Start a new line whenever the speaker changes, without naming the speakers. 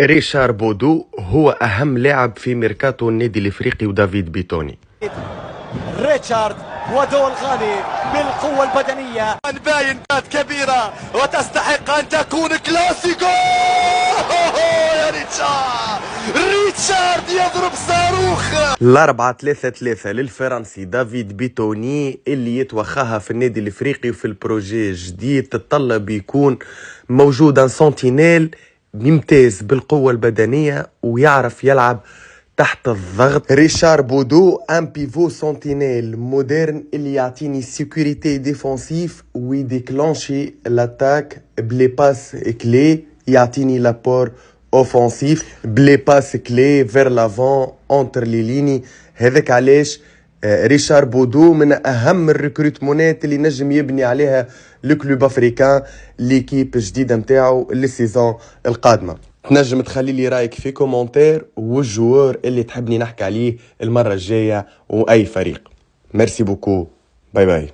ريشار بودو هو أهم لاعب في ميركاتو النادي الإفريقي ودافيد بيتوني.
ريتشارد ودول غالي بالقوة البدنية باين كبيرة وتستحق أن تكون كلاسيكو. يا ريتشارد يضرب صاروخ.
4-3-3 للفرنسي دافيد بيتوني اللي يتوخاها في النادي الإفريقي وفي البروجي جديد تتطلب يكون موجودا سنتينيل ممتاز بالقوة البدنية ويعرف يلعب تحت الضغط. ريشار بودو ان بيفو سنتينيل مودرن اللي يعطيني سيكوريتي ديفونسيف ويديكلونشي لاتاك بلي باس كلي، يعطيني لابور اوفنسيف بلي باس كلي فير لافون اونتر لي ليني. هذاك علاش ريشار بودو من اهم الريكروتمونات اللي نجم يبني عليها الكلوب افريكان ليكيب جديده نتاعو للسيزون القادمه. تنجم تخلي لي رايك في كومنتير والجوار اللي تحبني نحكي عليه المره الجايه واي فريق. ميرسي بوكو، باي باي.